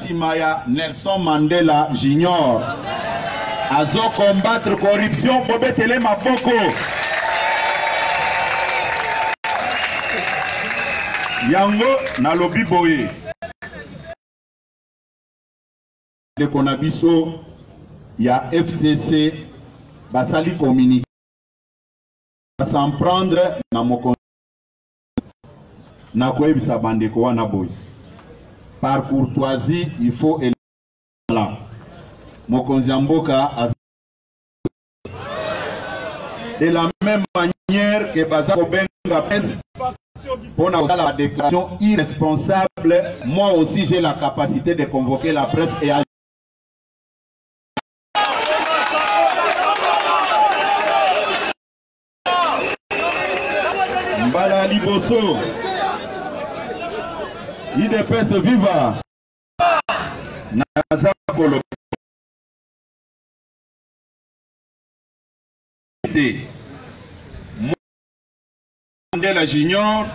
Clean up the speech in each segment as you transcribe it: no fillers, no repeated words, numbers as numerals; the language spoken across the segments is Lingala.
Simaya Nelson Mandela Junior. Azo combattre corruption Bobetele Maboko. Yango na lobi boye. Le konabiso ya FCC basali communiquer. S'en prendre na moko na koyebisa bandeko wana boye. Par courtoisie, il faut élever là. Mokonzi Mboka de la même manière que Bazako Benga Pes pour la déclaration irresponsable, moi aussi j'ai la capacité de convoquer la presse et à Mbala Liboso IDPS viva Naza Kolo Mandela Junior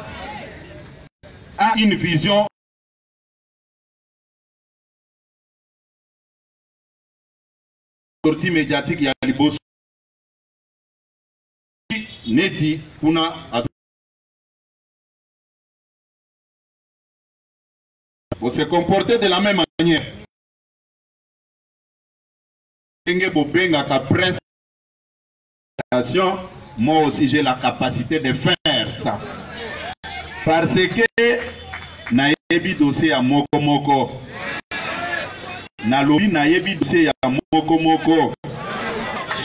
a une vision sortie médiatique ya Liboso Neti kuna pour se comporter de la même manière. Moi aussi j'ai la capacité de faire ça. Parce que nayebi dossier à moko moko. Na lobi nayebi dossier à moko moko.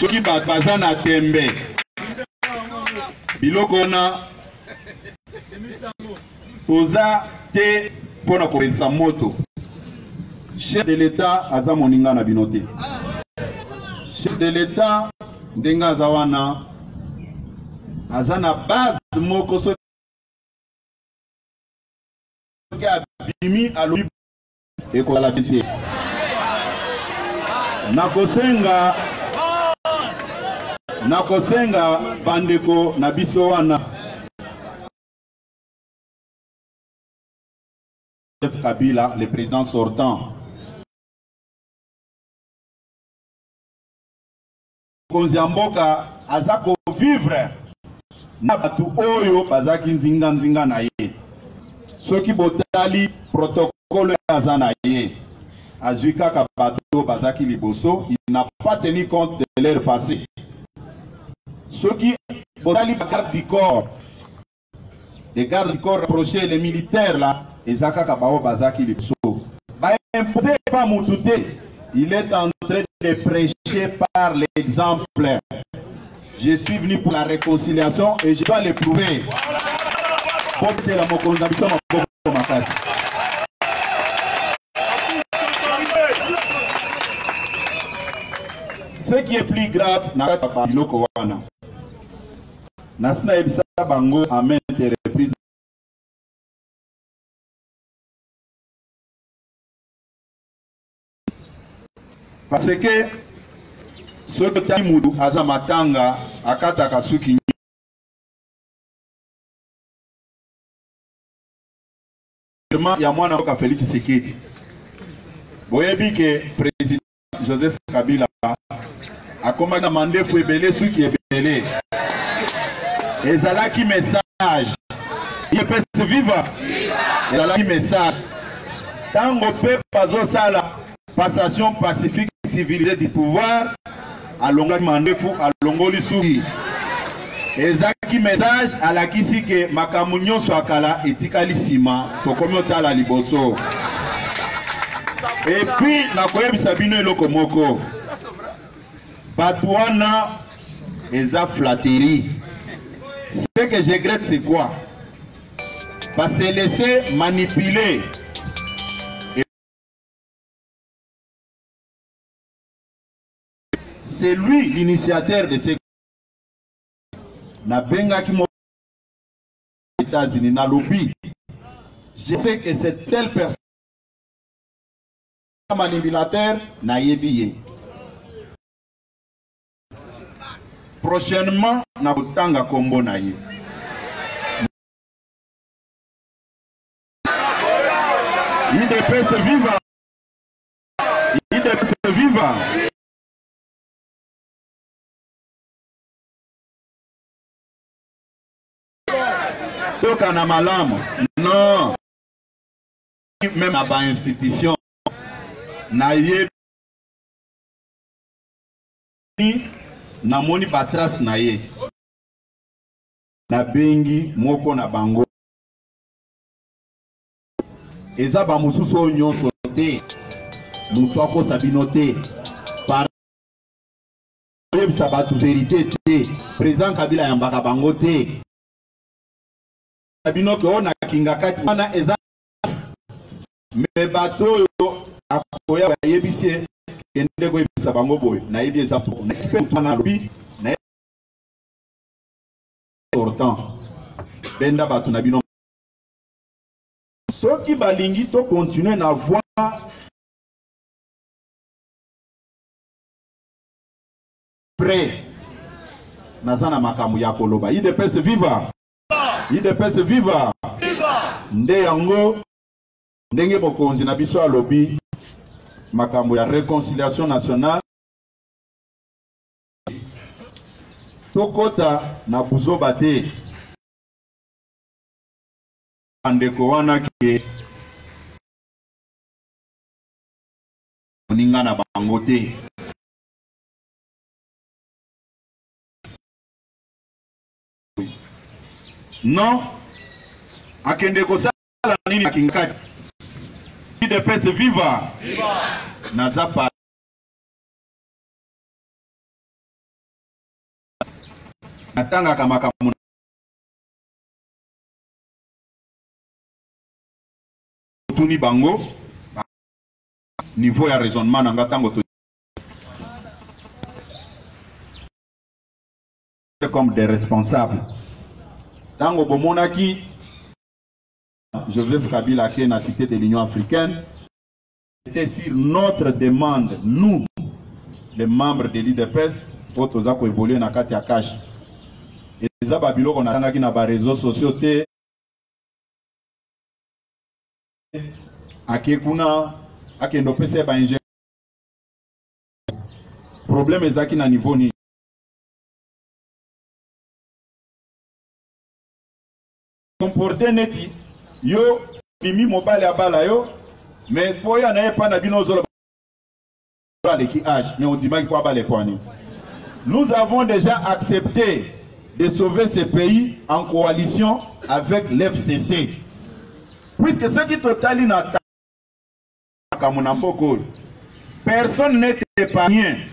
Soki bazana tembe. Biloko na Soza te pour la moto. Chef de l'État aza moninga na binote. Chef de l'État denga zawana azana base moko so ka bimi alobi e ko la bité. Nakosenga bandeko na biso wana Kabila, le président sortant. Mokonzi Mboka azako vivre na batu oyo bazaki nzinga na ye. Soki botali protocole azana ye. Azuika kabato bazaki liboso, il n'a pas tenu compte de leur passé. Soki botali garde du corps. Les gardes du corps reprochaient les militaires là, et Zaka Kabao Bazaki Lipso. Imposé pas Moutouté, il est en train de prêcher par l'exemple. Je suis venu pour la réconciliation et je dois le prouver. Ce qui est plus grave, Nasna Ebisa Bango a maintes reprises. Parce que ce que Taimoudou Azamatanga Akata Kasuki Yamwana Félix Tshisekedi. Boyebi que président Joseph Kabila a commandé Fouébélé ceux qui est belé. Et Zalaki message. Il peut se vivre. Zalaki message. Tant qu'on peut pas la passation pacifique civilisée du pouvoir, à Longali Mandefou, à Longoli Souri. Et Zalaki message à la Kisike Makamunyo Swakala et Tikali Sima, Tokomota la Liboso. Et puis, Nakoyeb Sabino Lokomoko. Batouana Eza flatterie. Ce que je regrette, c'est quoi? Pas se laisser manipuler. C'est lui l'initiateur de ces Nabenga qui m'a États-Unis, na lobby. Je sais que c'est telle personne manipulateur na yebiye. Prochainement, na kotanga kombo na ye. Il de se vivre. IDPS viva. Toka na malamu. Non. Même à ba institution na ye na moni batras na ye na bengi moko na bango eza ba mususu nyonso te mutu akosa bino te par yebisa batu verité te président Kabila yambaka bango te bino ke ona kinga kati wana eza me bato yo akoya yebisi kende ko yebisa bango boy na yebi eza pour na equipe na lobi na important benda bato na bino soki balingi to continuer na voie prêt nazana makambo ya koloba IDPS viva IDPS viva nde yango ndenge bokonzi na biso alobi makambo ya réconciliation nationale tokota na buzoba te andeko wana ke moninga na bango te non akende kosala nini akingati IDPS viva nazapa natanga kama kamu tuni bango niveau ya raisonnement nanga tango to comme des responsables tango bomonaki Joseph Kabila qui est la cité de l'Union africaine était sur notre demande, nous, les membres de l'IDPS, pour tous qui évoluent dans Katia Kash. Et les Babylons qu'on a dans les réseaux sociaux, à Kekuna, à Kendopese, problème est qu'il na niveau ni. Comporter neti. Yo, mimi mobile ya bala yo, mais faut y en avoir pas na bino zolo qui âge, mais on dit qu'il faut avoir les poignées. Nous avons déjà accepté de sauver ce pays en coalition avec l'FCC. Puisque ceux qui totalise n'attaquent pas mon enfant, personne n'est épargné.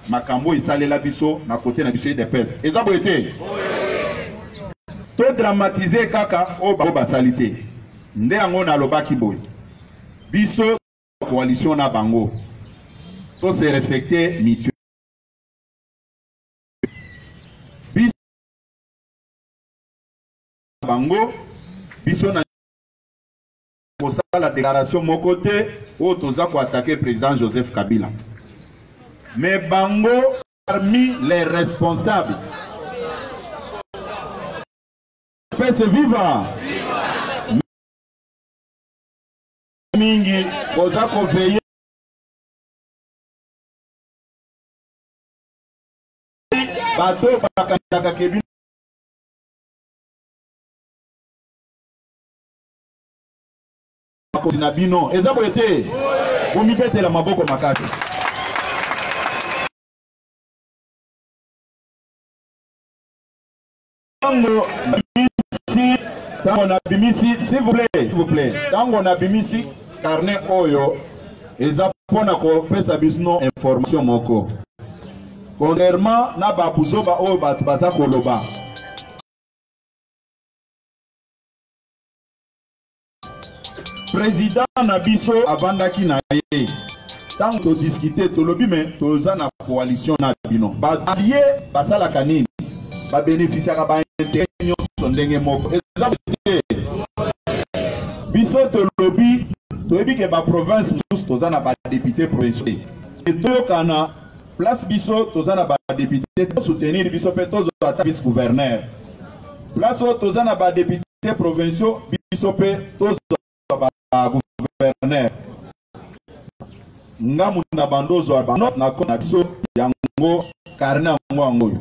Makambo isale la biso na côté na biso IDPS. Eza boyete. To dramatiser kaka o ba salite. Nde yango na lobaki boy. Biso coalition na bango. To se respecter mutuellement. Biso bango biso na pour ça la déclaration mon côté o toza ko attaquer président Joseph Kabila. Mais bango parmi les responsables. IDPS viva. Mingi boza ko veiller bato bakataka kebi na bino eza boyete bomi betela maboko makasi. Tango na bimisi, s'il vous plaît, tango na bimisi carnet oyo eza pona ko pesa bisno information moko. Contrairement na ba buzoba oyo batu baza koloba. Président na biso avandaki na ye. Tango to discuter to lobi mais toza na coalition na bino. Ba allié basala kanini. Ba bénéficier ka ba intérêt nyonso ndenge moko. Eza biso to lobby to yebi ke ba province tous toza na ba député provincial. Et to kana place biso toza na ba député to soutenir biso pe tozo ata vice gouverneur. place oyo toza na badepute provinciaux biso mpe tozwa bagouverneur ngamu na bando ozwa banote na biso yango karne yango yango oyo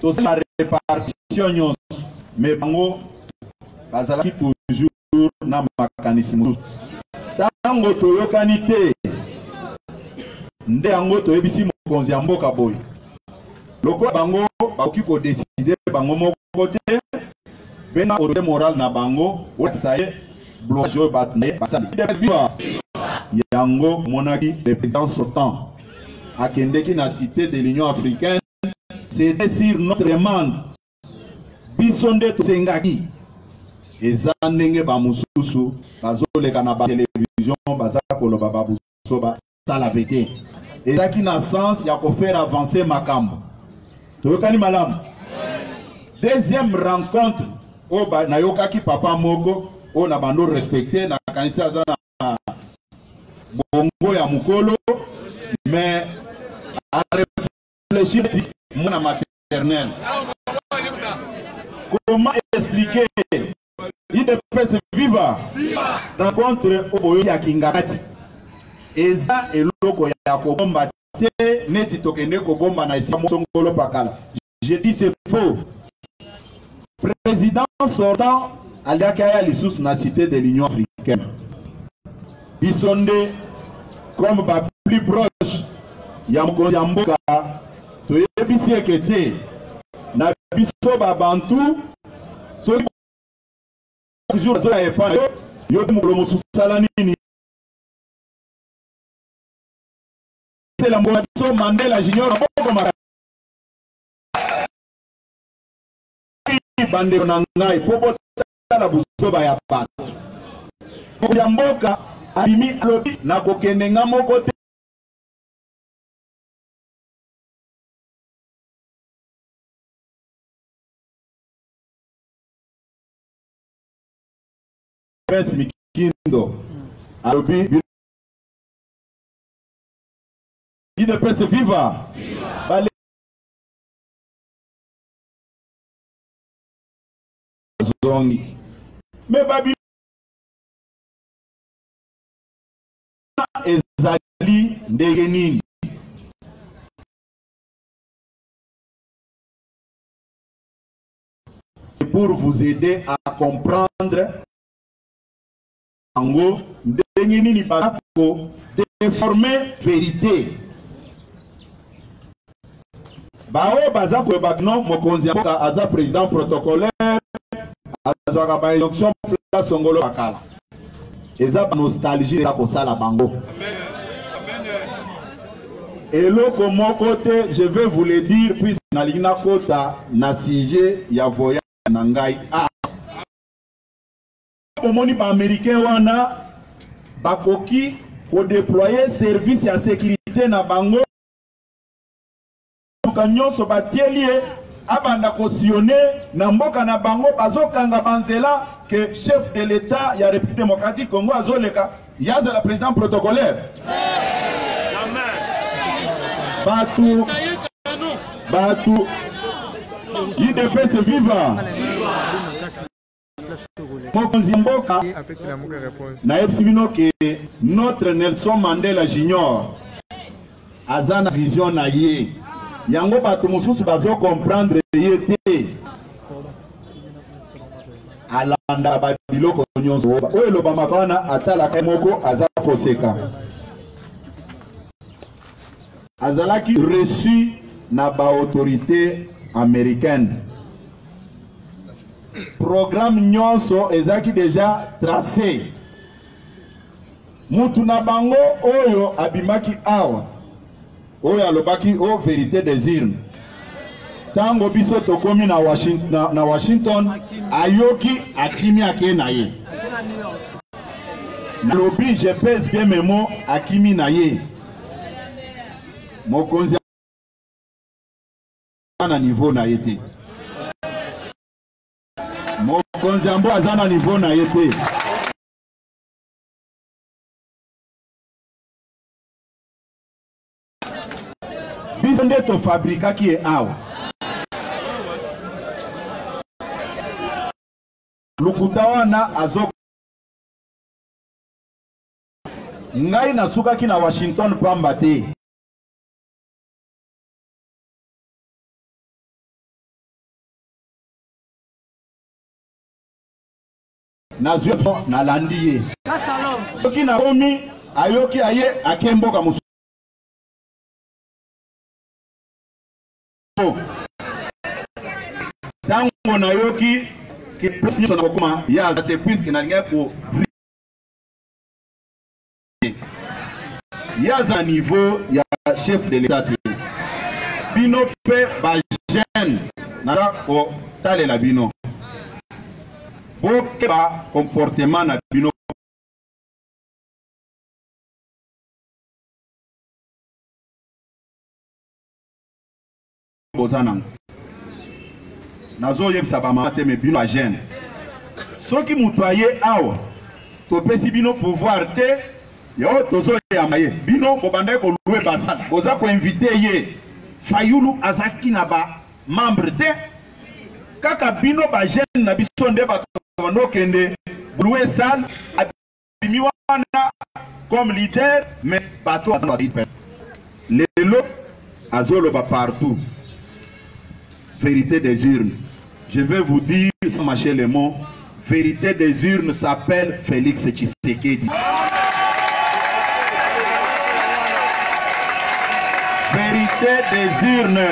toza na répartition nyonso me bango bazalaki toujours na makanisi mosusu ntango toyokani te nde yango toyebisi mokonzi ya mboka boye lokola bango bakoki kodeside bango moko te bena autorité morale na bango olakisa ye blocage oyo bato na ye basali yango monaki le président sortant akendeki na cité de l'Union africaine c'était sur notre demande biso nde tosengaki eza ndenge bamosusu bazoleka na batelevizio baza koloba babuso basala vete ezaki na sens ya kofaire avancer makambo toyokani malamu. Deuxième rencontre oyo nayokaki papa moko oyo na bando respecté na kanisa aza na bongo ya mukolo mais a réfléchir mwana maternel comment expliquer IDPS viva rencontre oyo ya kingakati eza eloko ya kobomba te neti tokende kobomba na esi mosongolo pakala. Je dis c'est faux. Président sortant aliaki aya lisusu na cité de l'Union africaine bisonde comme ba plus proche ya mokonzi ya mboka toyebisi eke te na biso babantu soki jour azoya epai yo mokolo mosusu sala nini la mboka biso Mandela Junior moko maka bandeko na ngai po botala buzoba ya bato ya mboka abimi alobi na kokende nga moko te Prince Mikindo alobi IDPS viva bale zongi me babi ezali ndenge nini c'est pour vous aider à comprendre ango ndenge nini bazako déformer vérité bao bazako bakno mokonzi ya mboka aza président protocolaire azwaka ba élection place songolo bakala eza ba nostalgie eza kosala bango eloko moko te je vais vous le dire puis nalingi nakota na sujet ya voyage na ngai omoni ba américain wana bakoki ko déployer service ya sécurité na bango nyonso batielie abanda kosione na mboka na bango bazokanga banzela que chef de l'état ya République démocratique Congo azoleka yaza la président protocolaire batu IDPS viva mokonzi mboka na yebisibino ke notre Nelson Mandela Junior aza na vision na ye yango bato mosusu bazo comprendre ye te alanda babiloko nyonso oyo elobamaka wana atalaka moko aza koseka azalaki reçu na baautorité américaine programme nyonso ezaki déjà tracé mutu na bango oyo abimaki awa oyo alobaki o vérité des urnes tango biso tokomi na Washington ayoki akimi ake na ye lobi je pèse bien mes mots akimi na ye mokonzi na niveau na ye te mokonzi ambo aza na niveau na ye te biso nde tofabrikaki ye awa lukuta wana azo ngai nasukaki na Washington pamba te. Nazwi na landiye soki na komi ayoki aye akemboka musu tango na yoki ki plus na kokoma ya zate puisque na linga ko ya za niveau ya chef de l'état bino pe ba jeune na ko tale la bino boke ba comportement na bino bozana nazo yebisa ba mama te me bino ba jeune soki mutu aye awa topesi bino pouvoir te yo tozo ya maye bino bobanda ko louer basala boza ko inviter ye Fayulu azaki na ba membre te kaka bino ba jeune na biso nde ba no kende louer salle abimi wana comme leader mais bateau azana lelo azolo ba partout. Vérité des urnes. Je vais vous dire sans mâcher les mots, vérité des urnes s'appelle Félix Tshisekedi. Vérité des urnes.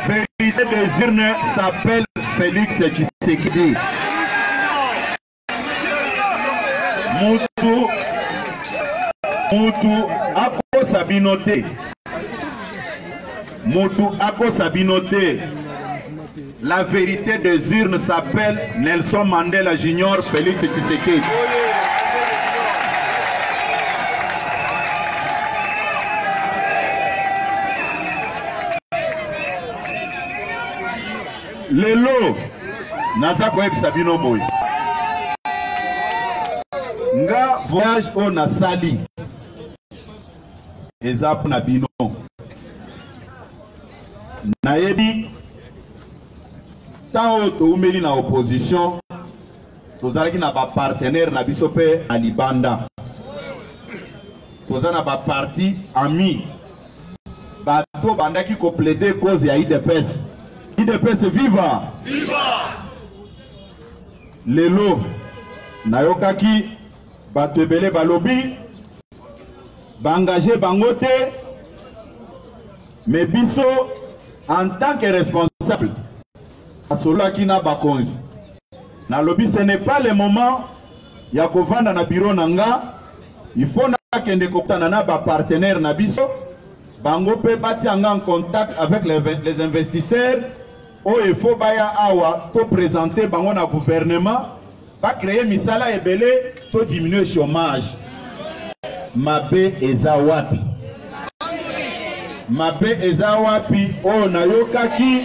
Vérité des urnes s'appelle Félix Tshisekedi. Mutu ako sabinote. Mutu ako sabinote. La vérité des urnes s'appelle Nelson Mandela Junior Félix Tshisekedi. Lelo naza ko sabino boy. Nga voyage au nasali. Ezap na bino. Nayebi tant to umeli na opposition tozalaki na ba partenaire na biso pe alibanda tozana ba parti ami bato bandaki ko plaider cause ya IDPS. IDPS viva viva. Lelo nayokaki bato ebele balobi bangager bangote mais biso en tant que responsable Asolo Kina Bakonzi na lobby, ce n'est pas le moment ya kovanda na bureau nanga. Il faut na kende koptana na ba partenaire na biso bango pe bati anga en contact avec les investisseurs. Oh, il faut baya awa to présenter bango na gouvernement pas créer misala ebele to diminuer chômage. Mabe eza wapi? Mabe eza wapi? Oh, na yokaki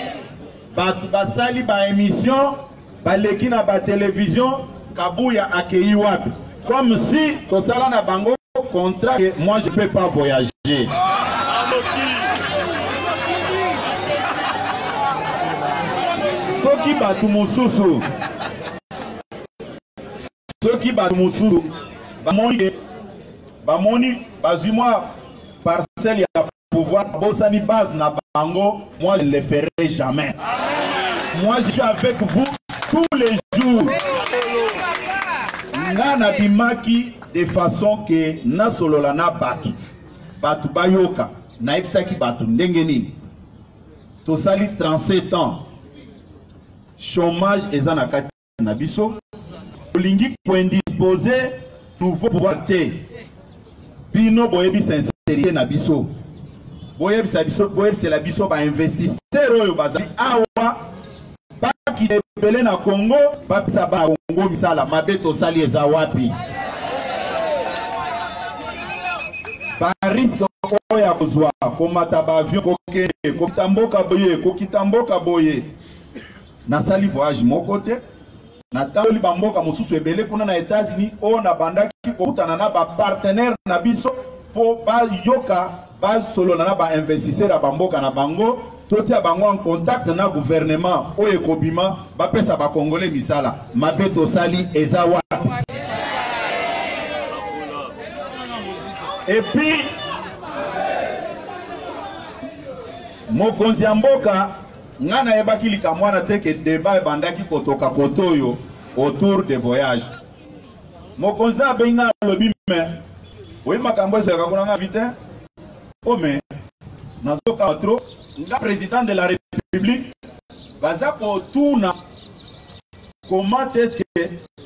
batu basali ba émission baleki na ba télévision kabuya akei wapi? Comme si tosala na bango contrat que moi je peux pas voyager. Soki batu mususu bamoni bazimwa parcelle ya pouvoir bosani base na bango, moi je ne le ferai jamais. Moi je suis avec vous tous les jours. Ngana bimaki de façon que na solola na batu bayoka na ebisaki batu ndenge nini tosali 37 ans chômage ezana kati na biso olingi ko indisposer nouveau pouvoir te bino boyebi sincérité na biso boyebi sa biso boyebi c'est la biso ba investisseur oyo bazali awa baki ebele na Congo bapisa ba Congo misala mabe tosali eza wapi ba risque oya kozwa komata ba avion kokende kokitamboka boye na sali voyage moko te na tali bamboka mosusu ebele kuna na États-Unis o na bandaki kokutana na ba partenaire na biso po ba yoka ba solo na ba investisseur bamboka na bango totia bango en contact na gouvernement oyo ekobima bapesa bakongole misala mabe tosali eza wapi. Et puis mokonzi ya mboka nga nayebaki likamwana te ke débat ebandaki kotoka kotoyo autour des voyages. Mokonzi na abenga alobi me oyi makambo ezalaka kuna nga vite ome nazoka trop nga président de la république baza kotuna comment est-ce que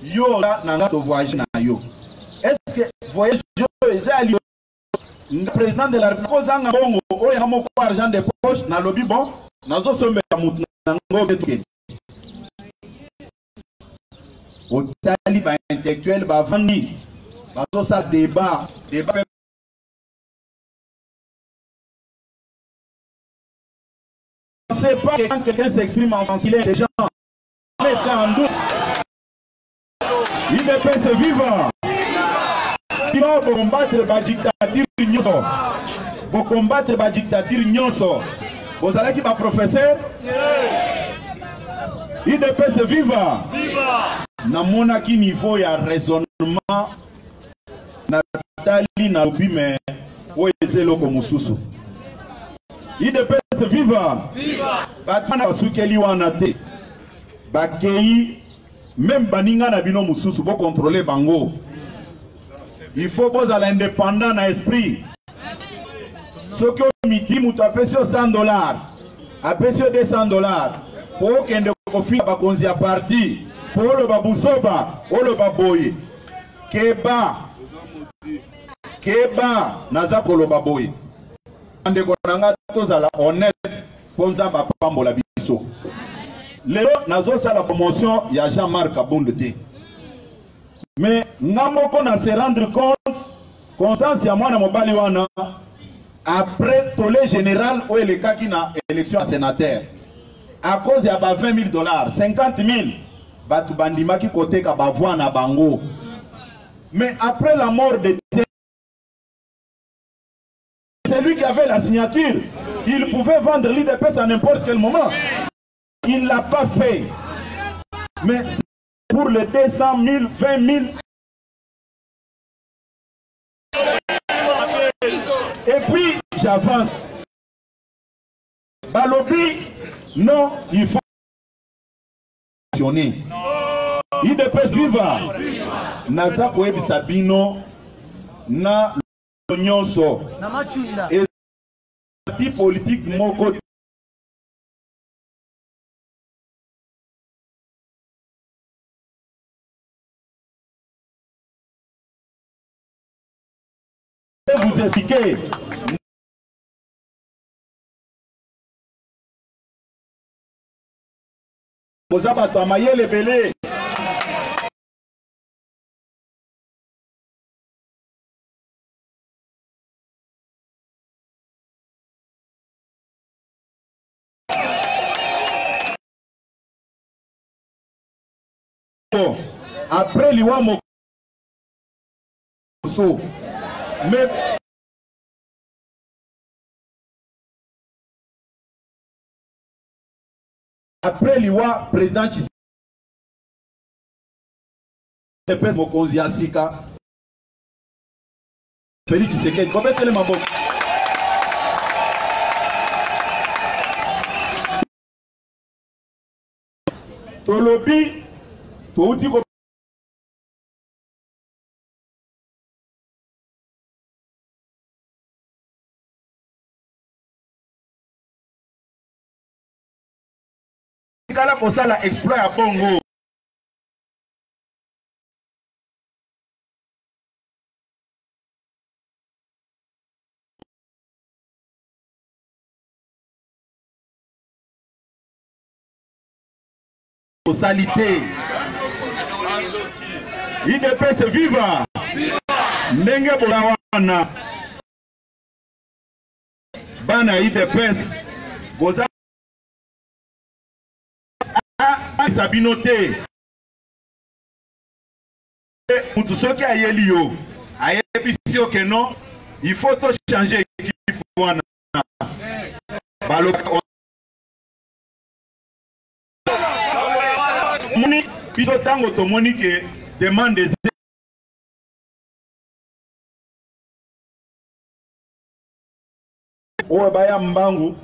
yo na nga to voyage na yo, est-ce que voyage yo ezali nga président de la république kozanga bongo oyo amoko argent de poche na lobi bon nazosomela mutu na ngo betuke otali ba intellectuel ba vandi bazosa débat c'est pas que quand quelqu'un s'exprime en français, les gens laissent en doute. Il ne peut se vivre. Il va combattre la dictature nyoso. Pour combattre la dictature nyoso. Vous allez qui va professeur? Il ne peut se vivre. Na mona ki niveau ya raisonnement Nathalie na lobi mais oye loko mususu. Il ne peut se vivre. Batana basukeli wana te. Bakei même baninga na bino mususu bo contrôler bango. Il faut poser l'indépendant na esprit. Ce que midi mutu apesio $100, apesio $200 pour kende kofi bakonzi ya parti, pour le babusoba, pour le baboye. Keba naza kolo baboye. Ndeko nanga tozala honnête ponza ba pambola biso. Lelo nazo sala promotion ya Jean-Marc Abonde. Mais namoko na se rendre compte content si amwana mobali wana après tolé général ou le kaki na élection à sénateur à cause ya ba $20,000 $50,000 batu bandima ki kote ka bavwa na bango. Mais après la mort de c'est lui qui avait la signature. Il pouvait vendre l'IDPS à n'importe quel moment. Il ne l'a pas fait. Mais pour les 200 000, 20 000. Et puis, j'avance. Balobi, non, il faut fonctionner. IDPS viva. Naza Koebi Sabino, na nyonso et parti politique moko vous expliquer vous avez maillé les belés. Après l'Iwa Mokoso, mais après l'Iwa président Tshisekedi Mokonzi Asika Félix Tshisekedi comment est-ce que Tolobi Touti kala kosala exploit ya bongo salité. IDPS viva. Ndenge bolawana. Bana IDPS boza Sabinote. Mutu soki ayeli yo. Ayebisio que non, il faut tout changer équipe wana. Baloka biso tango tomoni ke demande oyo baya mbangu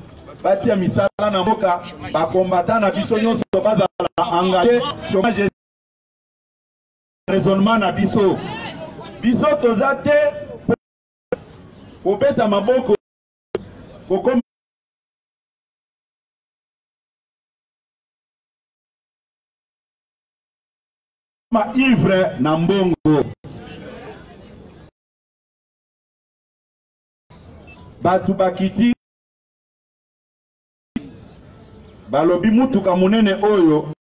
batia misala na mboka bakombata na biso nyonso bazala engagé chômage raisonnement na biso toza te kobeta maboko kokoma ivre na mbongo batu bakiti balobi mutuka munene oyo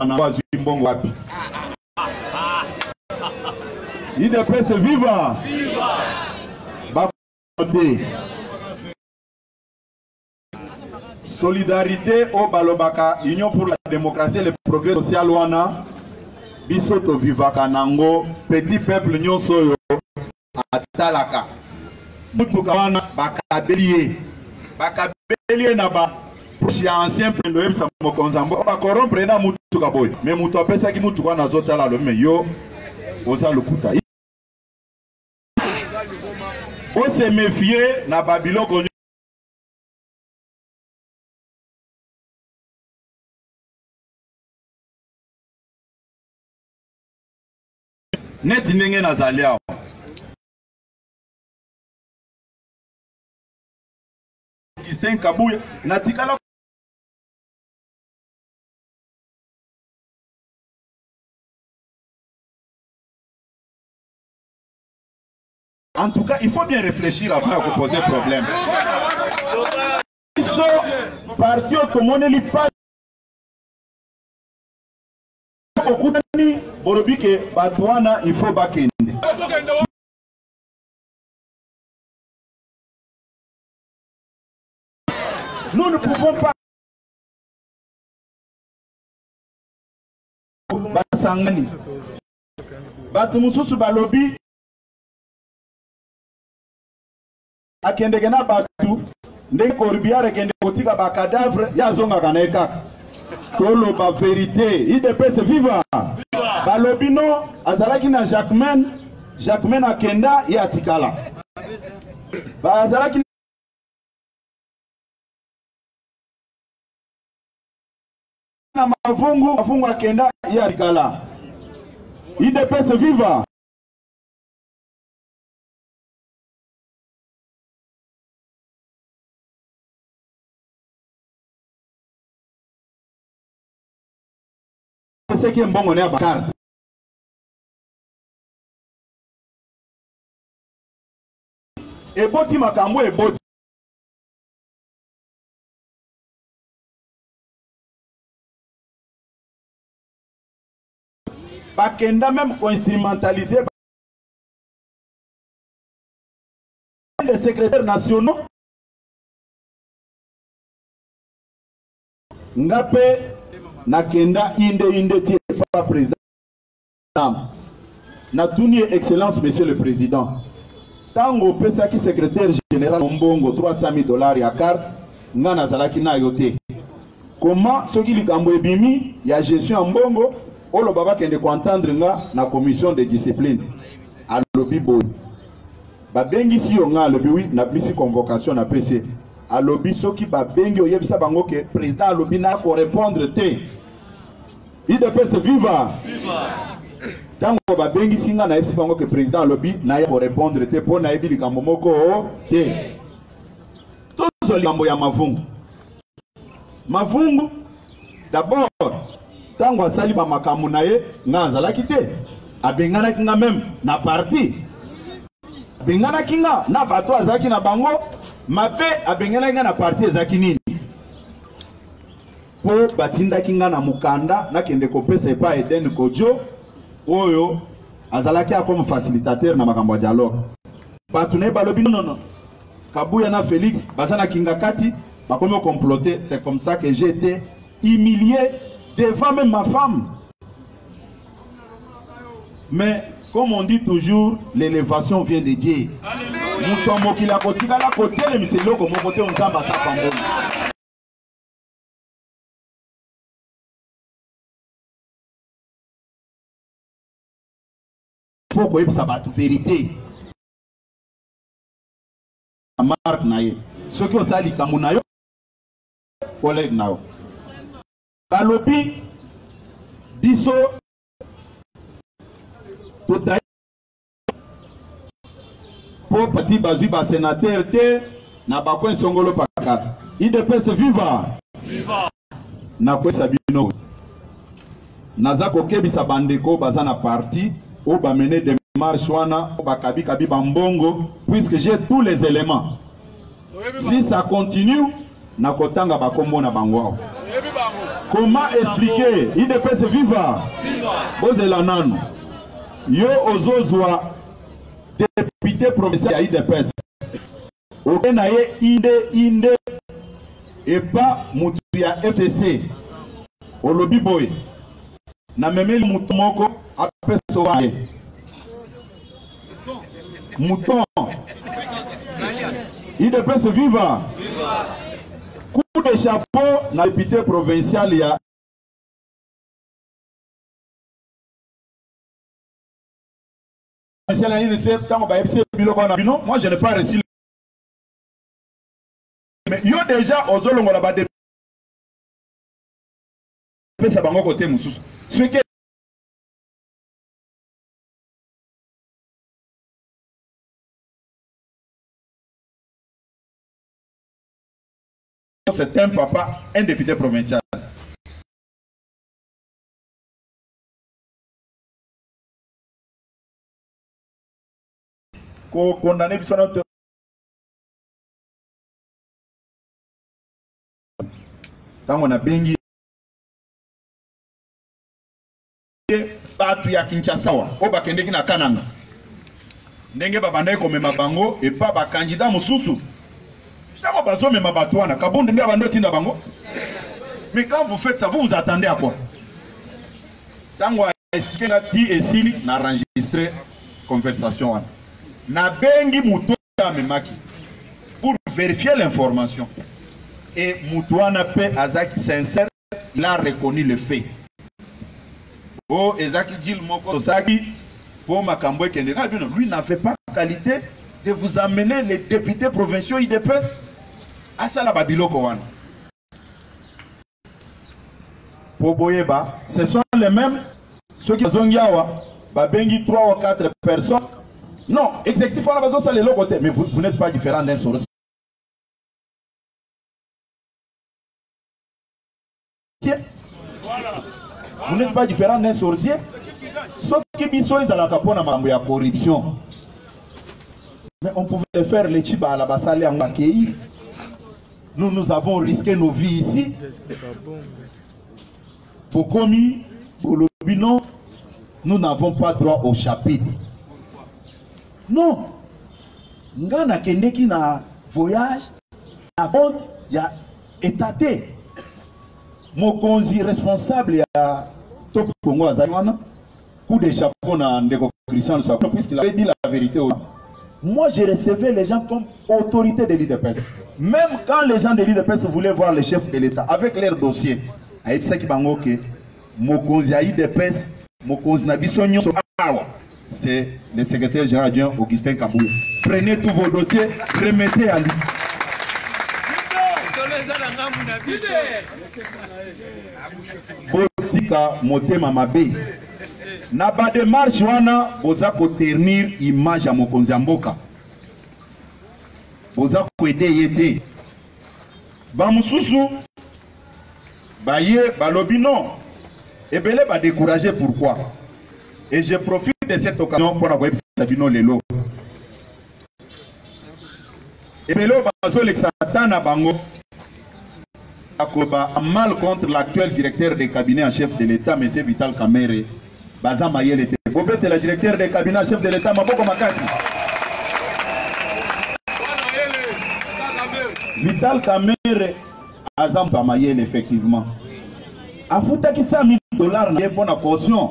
na wazwi mbongo wapi IDPS viva bakote solidarité au balobaka union pour la démocratie et le progrès social wana biso to vivaka nango petit peuple nyonso oyo atalaka mutuka wana bakabelie na ba proche ancien prendo yebisa mokonza mbo bakorompre na mutuka boy mais mutu apesaki mutuka wana azotala lo me yo oza lokuta o se méfier na babiloko neti ndenge nazali awa Augustin Kabuya natikala en tout cas il faut bien réfléchir avant de poser problème so parti otomoneli pas okutani borobike bato wana il faut bakende nous ne pouvons pas basangani bato mususu balobi akendeke na batu ndenge korbiare kende kotika ba cadavre yazongaka na ekaka toloba vérité IDPS viva balobi no azalaki na Jacquemain akenda ye atikala bazalaki na mavungu akenda ye atikala IDPS viva c'est qui est bon on est à carte et boti makambo et boti bakenda même instrumentaliser les secrétaires nationaux ngape nakenda inde tie pas président na tuni excellence monsieur le président tango pesa ki secrétaire général mbongo 300 000 $ ya carte ngana zalaki na yote comment soki likambo ebimi ya gestion mbongo olo baba kende ko entendre nga na commission de discipline alobi boy babengi si yo nga alobi oui na bisi convocation na PC alobi soki babengi oyebisa bango ke président alobi na ko répondre te IDPS viva tango babengi singa na yebisi bango ke président alobi na ya ko répondre te po na yebi likambo moko te tozo likambo ya mavungu d'abord tango asali ba makamu na ye nga azalaki te abenganaki nga même na parti abenganaki nga na bato azalaki na bango mabe abenganaki nga na parti ezalaki nini po batindaki nga na mukanda nakende kopesa epa Eden Kojo oyo azalaki comme facilitateur na makambo ya dialogue bato na balobi non Kabuya na Félix bazana kinga kati bakomi comploter. C'est comme ça que j'ai été humilié devant même ma femme. Mais comme on dit toujours, l'élévation vient de Dieu. Mutombo kila kotika la côté le miselo comme côté on s'en va ça faut que ça bat vérité. La marque naie. Ce que ça li kamunayo, collègue nao. Balobi, biso, tout pour petit bazu ba sénateur te na bakwen songolo pakata. IDPS viva. Viva. Na kwe sabino. Naza kokebisa bandeko baza na parti ou ba mener des marches wana ou ba kabi bambongo puisque j'ai tous les éléments. Si ça continue, na kotanga bakombo na bango. Comment expliquer IDPS viva? Bozela nano. Yo ozozwa député provincial à IDPS. Okenaye inde et pas mutu ya FCC. Olobi boy. Na memeli mutu moko apeso wae. Mouton. IDPS viva. Coup de chapeau na député provincial ya moi je n'ai pas reçu. Mais il y a déjà aux olongo là-bas des ça bango côté mususu. Ce qui c'est un papa, un député provincial. Condamné son auteur. Quand on a bengi batu ya Kinshasa o bakendeki na Kananga ndenge babandai komema bango et pas ba candidat mususu tango bazo mema batu wana kabonde ndia bando tinda bango. Mais quand vous faites ça, vous attendez à quoi? Tango a expliqué la ti et sili na enregistrer conversation wana na bengi muto ya memaki pour vérifier l'information et Moutouana Pe Azaki sincère, il a reconnu le fait. Oh, Ezaki Gil Moko Zaki, pour Makamboué Kendera, lui n'avait pas la qualité de vous amener les députés provinciaux IDPS à Sala Babilo Kowan. Pour Boyeba, ce sont les mêmes, ceux qui sont Yawa, Babengi 3 ou 4 personnes. Non, exécutif, on a besoin de l'autre côté, mais vous n'êtes pas différent d'un source. Vous n'êtes pas différent d'un sorcier. Sauf que sont à la capone à corruption. Mais on pouvait faire les chibas à la bassale en accueillir. Nous avons risqué nos vies ici. Pour commis, pour le bilan, nous n'avons pas droit au chapitre. Non. Ngana kendeki na voyage, à compte, il y a étaté. Mon consi responsable à Top Congo Azaïwana, coup de chapeau dans Ndeko Christian, puisqu'il avait dit la vérité. Moi, je recevais les gens comme autorité de l'IDPS. Même quand les gens de l'IDPS voulaient voir le chef de l'État avec leur dossier, c'est le secrétaire général Augustin Kabou. Prenez tous vos dossiers, remettez à lui. Botika motema mabe na ba démarche wana boza ko ternir image ya mokonzi ya mboka boza ko aider yete ba mususu baye balobi non ebele ba décourager. Pourquoi? Et je profite de cette occasion pour avoir sabino lelo ebele bazo l'exatana bango Akoba mal contre l'actuel directeur des cabinets en chef de l'État, M. Vital Kamerhe. Baza Mayele était. Bobette le directeur des cabinets en chef de l'État, Maboko Makati. Vital Kamerhe, Azam Mayele, effectivement. Afouta qui $100 000 pour la caution.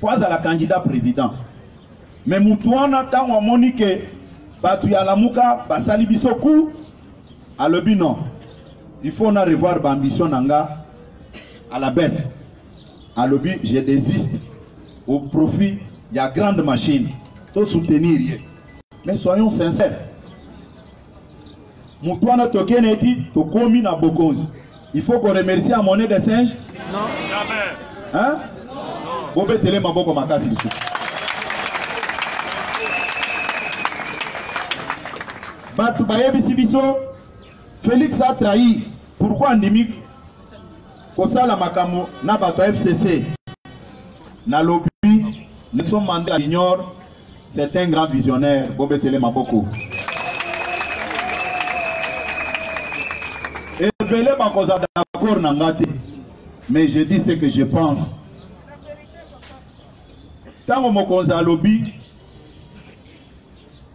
Pas à la candidat président. Mais Moutouana, tant on monique, Batouya Lamouka, Basali Bisoku, à l'obino. Il faut revoir l'ambition Nanga à la baisse. À l'objet, je désiste au profit il y a grande machine, tout soutenir. Mais soyons sincères. Moutouana Tokeneti, Tokomi na Bokonzi. Il faut qu'on remercie à monnaie des singes? Non, jamais. Hein? Bobé Télé Maboko Makasi. Batou Bayebi Sibiso, Félix a trahi. Pourquoi Andimi? Pour ça, la Makamo, na Batou FCC, na lobby, Nelson Mandela ignore, c'est un grand visionnaire, Bobé Télé Maboko. Et Belé Bakoza d'accord Nangate, mais je dis ce que je pense. Tant que Mokonza lobby,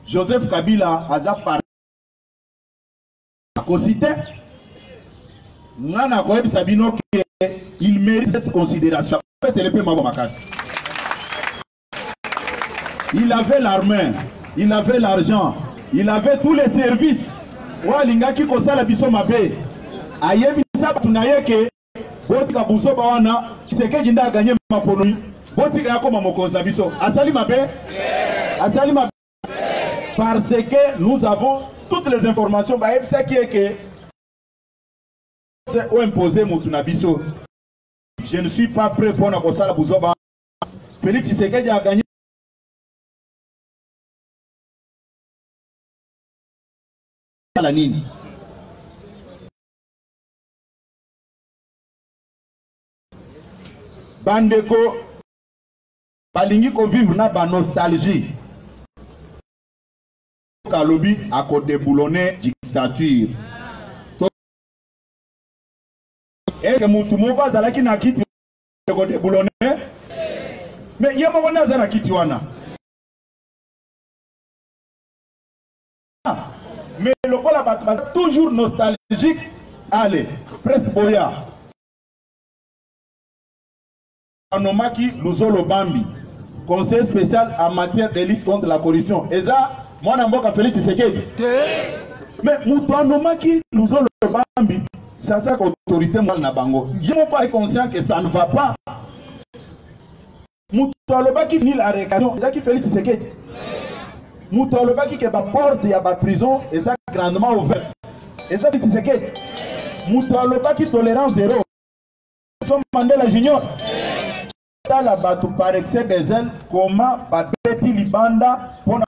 Joseph Kabila a parlé. Il mérite cette considération. Il avait l'armée, il avait l'argent, il avait tous les services. Walingaki kosala biso mabe. Ayebi sabatunayé que botika buso bawana seke jinda gagner maponi. Botika yako mamokonza biso. Asali mabe. Asali mabe. Parce que nous avons toutes les informations. Bah, c'est qui est que c'est imposé Moutunabiso. Je ne suis pas prêt pour la Bouzoba. Félix Tshisekedi a gagné. La ligne. Bandeko balingi ko vivre na ba nostalgie. Kalobi a ko déboulonner dictature. Est-ce que Moutoumova zalaki na kiti ko déboulonner? Mais il y a mon na kiti wana. Mais le col a toujours nostalgique. Allez, presse Boya. Anomaki Luzolo Bambi, conseil spécial en matière de lutte contre la corruption. Et ça, moi, je suis Félix Tshisekedi. Mais Anomaki Luzolo Bambi, c'est ça qu'autorité moi na bango. Je ne suis pas conscient que ça ne va pas. Anomaki finit la réaction. C'est ça qui Félix Tshisekedi. Anomaki qui est la porte de la prison et ça grandement ouverte. Et ça Félix Tshisekedi. Anomaki tolérance zéro. Son Mandela Junior. La bateau par excès des ailes, comment Babeti Libanda pour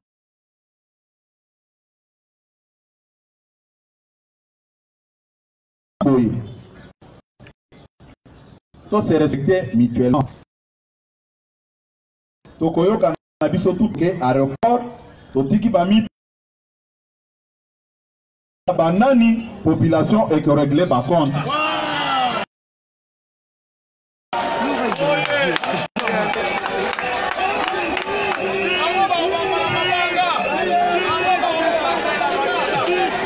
oui. Tout c'est respecté mutuellement. Tokoyo Kanabiso tout que aéroport, Totiki Bami Banani, population et que régler par contre.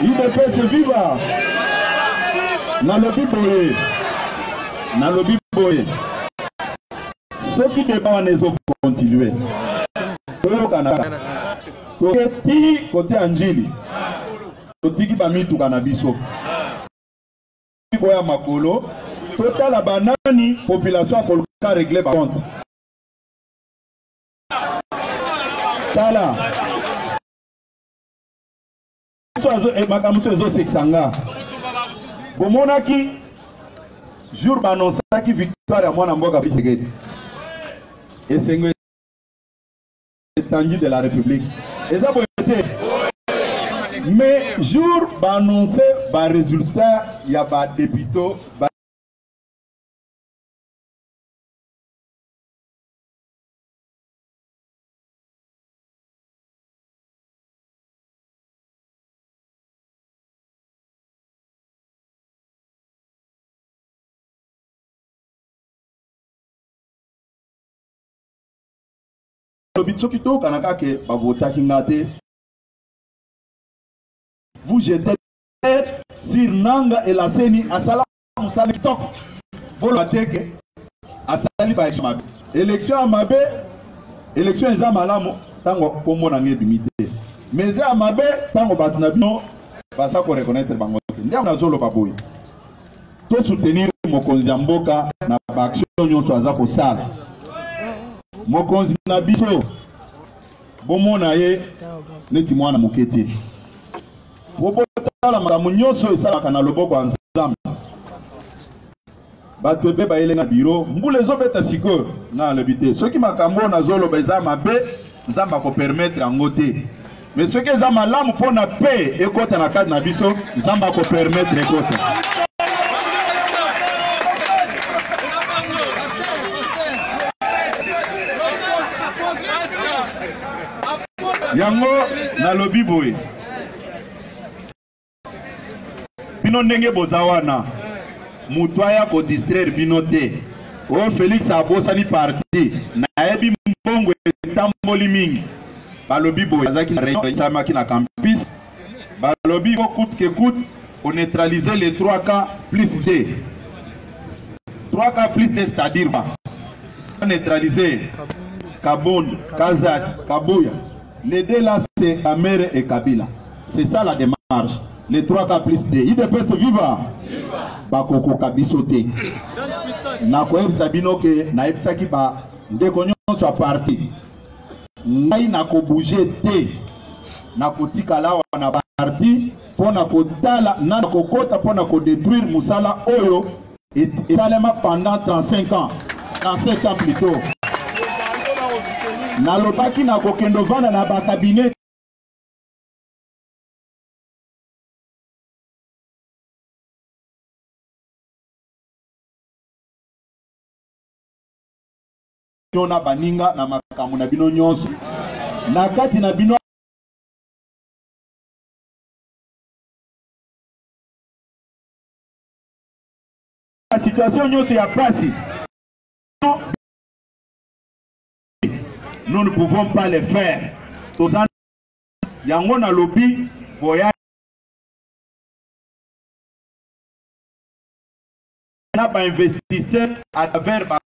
Il ne peut se vivre. Dans le biboye. Dans le biboye. Ceux qui débattent les autres continuer. Au Canada. Toti côté Anjili. Toti qui bami tout cannabiso. Boya makolo. Total la banani population a colocé régler par compte. Tala. Et makamuso ezo seksanga. Bomonaki jour banonsaki victoire à mwana mboka Tshisekedi. Et c'est étendu de la République. Et ça peut être. Mais jour banonce ba résultat il y a ba député vous jetez sur Nanga et la Seni à Salam Moussali Tok. Voloteke à Sali Baïchmabe. Élection à Mabé, élection à Zamalamo, tango comme on a limité. Mais à Mabé, tango Batnabino, pas ça qu'on reconnaître Bangote. Ndiam na zolo baboui. Tout soutenir Mokonzi Mboka na action nyon soaza ko sala. mokonzi na biso bomona ye neti mwana mokete botala makambo nyonso esalaka na loboko ya Nzambe bato ebe bayele na biro mbula ezobeta sikoyo na alobi te soki makambo nazoloba eza mabe Nzambe akopermettre yango te mais soki eza malamu mpona pe ekota na kati na biso Nzambe akopermettre ekota. Yango nalobi boye bino ndenge bozawana mutu aya ko distraire bino te o Félix abosani parti nayebi mbongo etamboli mingi balobi boye azaki na réunion na campus balobi ko coûte que coûte on neutraliser les 3K plus D 3K plus D c'est-à-dire neutraliser Kabonde, Kazak, Kabouya. Les deux là c'est Kamere et Kabila. C'est ça la démarche. Les 3K plus D. Il peut se vivre. Bakoko kabisote. Na koyebisa bino ke na ebisaki ba ndeko nyonso parti. Ngai na ko bouger te. Na kotika la na parti pona kotala na kokota pona ko détruire musala oyo etalema pendant 35 ans. 37 ans plus tôt. Nalobaki na kokendo vana na ba cabinet na baninga na makambo na bino nyonso na kati na bino la situation nyonso ya pasi. Nous ne pouvons pas les faire. Yango na lobby voyage na ba investisseur à travers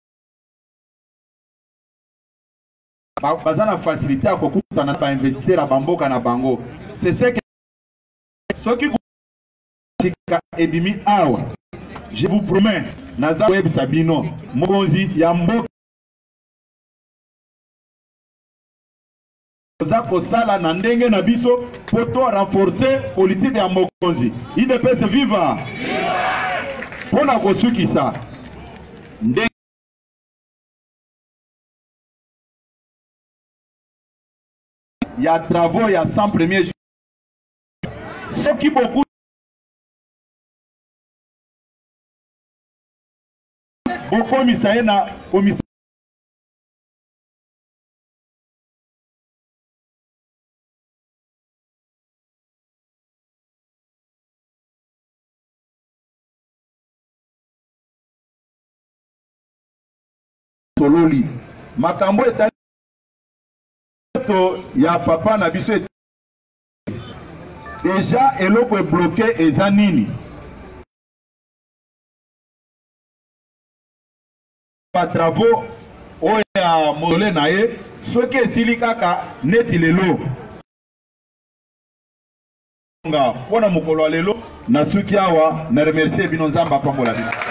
bazana facilité à kokuta na ba investisseur à bamboka na bango. C'est ce que soki ebimi awa. Je vous promets naza web sabino mokonzi ya mboka Zako sala na ndenge na biso poto renforcer politique ya mokonzi. Il ne peut se vivre. Pona kosukisa ndenge ya travaux ya 100 premiers jours. Ce qui beaucoup commissaire na commissaire Sololi makambo etali ya papa na biso déjà eloko bloqué eza nini ba travaux oya molé na ye soki esili kaka neti lelo nga pona mokolo lelo na suki awa na remercier bino Nzambe pambola bino.